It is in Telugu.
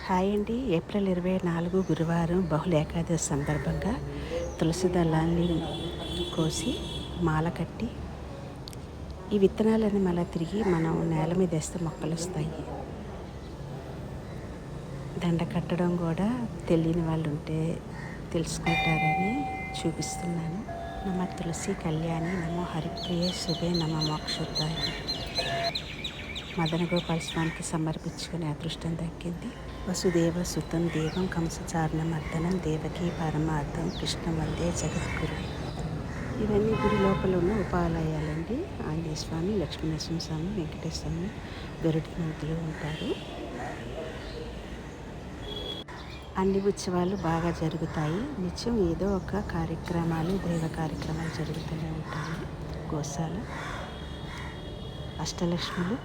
హాయ్ అండి. ఏప్రిల్ 24 గురువారం బహుళ ఏకాదశి సందర్భంగా తులసి దళాన్ని కోసి మాల కట్టి ఈ విత్తనాలని మళ్ళీ తిరిగి మనం నేల మీద వేస్తే మొక్కలు వస్తాయి. దండ కట్టడం కూడా తెలియని వాళ్ళు ఉంటే తెలుసుకుంటారని చూపిస్తున్నాను. నమ తులసి కళ్యాణి, నమో హరిప్రియ శుభే, నమ మోక్షోద్ధాయ. మదన గోపాల స్వామికి సమర్పించుకునే అదృష్టం దక్కింది. వసుదేవ సుతం దేవం కంసచారణ మర్దనం దేవకీ పరమార్థం కృష్ణ వందే జగద్గురు. ఇవన్నీ గుడి లోపల ఉన్న ఉపాలయాలండి. ఆంజనేయ స్వామి, లక్ష్మీనరసింహ స్వామి, వెంకటేశ్వర స్వామి గరుడి మంతులు ఉంటారు. అన్ని ఉత్సవాలు బాగా జరుగుతాయి. నిత్యం ఏదో ఒక కార్యక్రమాలు, దైవ కార్యక్రమాలు జరుగుతూనే ఉంటాయి. గోశాల, అష్టలక్ష్ములు,